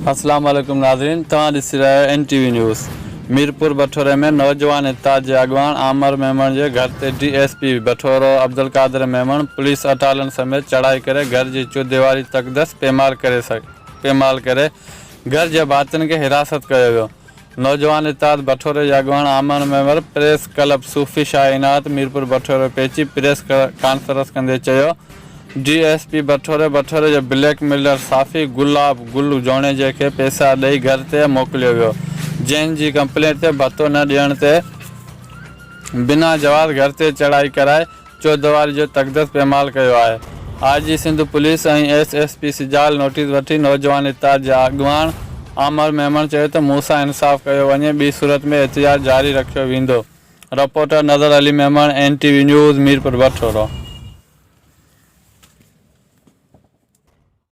अस्सलाम वालेकुम नाज़रीन, तव्हां ॾिसी रहिया आहियो NTV न्यूज़। मीरपुर बठोरे में नौजवान इत्ताद जे अॻवान आमर मेमण जे घर ते DSP बठोरो अब्दुल कादिर मेमण पुलिस अटालन समेत चढ़ाई करे घर जी चौदीवारी तकदस पेमाल करे घर जे भातियुनि खे हिरासत कयो वियो। नौजवान इत्ताद बठोरे जे अॻवान आमर मेमण प्रेस क्लब सूफ़ी शाह इनायत मीरपुर बठोरे पहुची प्रेस कॉन्फ्रेंस कंदे चयो DSP बठोरे जो ब्लैकमेलर साफ़ी गुलाब गुल्लू जोणे जे खे पैसा ॾेई घर ते मोकिलियो वियो, जंहिं जी कंप्लेंट ते भतो न ॾियण ते बिना जवाब घर ते चढ़ाई कराए चौदीवारी जो तकदस पेमाल कयो आहे। IG सिंध पुलिस ऐं SSP सिजाल नोटिस वठी नौजवान इत्ताद जे अॻवान आमर मेमण चयो त मूं सां इंसाफ़ कयो वञे, ॿी सूरत में एहतिजाज जारी रखियो वेंदो। रिपोर्टर नज़रعلي मेमण NTV न्यूज़ मीरपुर बठोरो।